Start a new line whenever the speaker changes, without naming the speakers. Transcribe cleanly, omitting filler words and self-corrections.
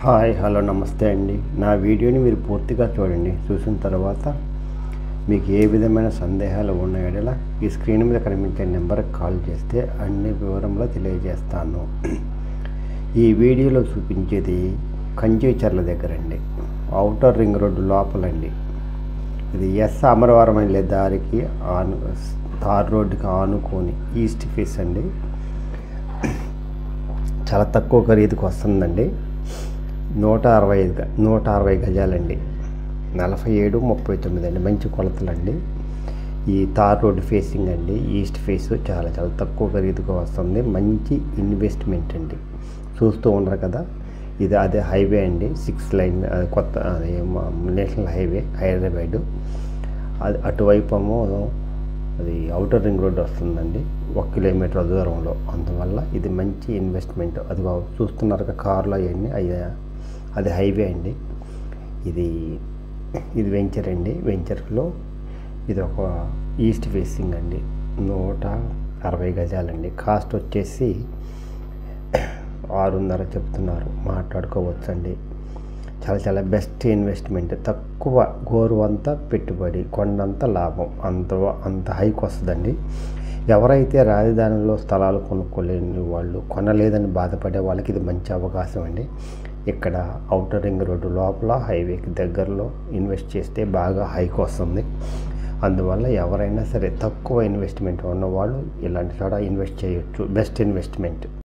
Hi hello నమస్తే అండి. నా వీడియోని మీరు పూర్తిగా చూడండి. చూసిన తర్వాత మీకు ఏ విధమైన సందేహాలు ఉన్నాయో ఈ స్క్రీన్ మీద కనిపించే నెంబర్కి కాల్ చేస్తే అన్ని వివరంలో తెలియజేస్తాను. ఈ వీడియోలో చూపించేది కంచిచర్ల దగ్గరండి, ఔటర్ రింగ్ రోడ్డు లోపలండి. ఇది అమరవరం వెళ్ళే దారికి తార్ రోడ్డుకి ఆనుకొని ఈస్ట్ ఫేస్ అండి. చాలా తక్కువ ఖరీదుకు వస్తుందండి. 160 గజాలండి, 47-39 అండి. మంచి కొలతలండి. ఈ తార్ రోడ్ ఫేసింగ్ అండి, ఈస్ట్ ఫేస్. చాలా తక్కువ ఖరీదుగా వస్తుంది. మంచి ఇన్వెస్ట్మెంట్ అండి. చూస్తూ ఉన్నారు కదా, ఇది అదే హైవే అండి, 6 లైన్ కొత్త నేషనల్ హైవే హైదరాబాదు. అది అటువైపు అది ఔటర్ రింగ్ రోడ్ వస్తుందండి, 1 కిలోమీటర్ దూరంలో. అందువల్ల ఇది మంచి ఇన్వెస్ట్మెంట్. అది చూస్తున్నారు కార్లో అవన్నీ అది హైవే అండి. ఇది వెంచర్ అండి. వెంచర్లో ఇది ఒక ఈస్ట్ ఫేసింగ్ అండి, 160 గజాలండి. కాస్ట్ వచ్చేసి 6.5 చెప్తున్నారు, మాట్లాడుకోవచ్చండి. చాలా బెస్ట్ ఇన్వెస్ట్మెంట్. తక్కువ గోరువంత పెట్టుబడి, కొండంత లాభం, అంత హైక్ వస్తుందండి. ఎవరైతే రాజధానిలో స్థలాలు కొనుక్కోలేని వాళ్ళు, కొనలేదని బాధపడే వాళ్ళకి ఇది మంచి అవకాశం అండి. ఇక్కడ ఔటర్ రింగ్ రోడ్డు లోపల హైవేకి దగ్గరలో ఇన్వెస్ట్ చేస్తే బాగా హైక్ వస్తుంది. అందువల్ల ఎవరైనా సరే తక్కువ ఇన్వెస్ట్మెంట్ ఉన్నవాళ్ళు ఇలాంటి చోట ఇన్వెస్ట్ చేయొచ్చు. Best investment.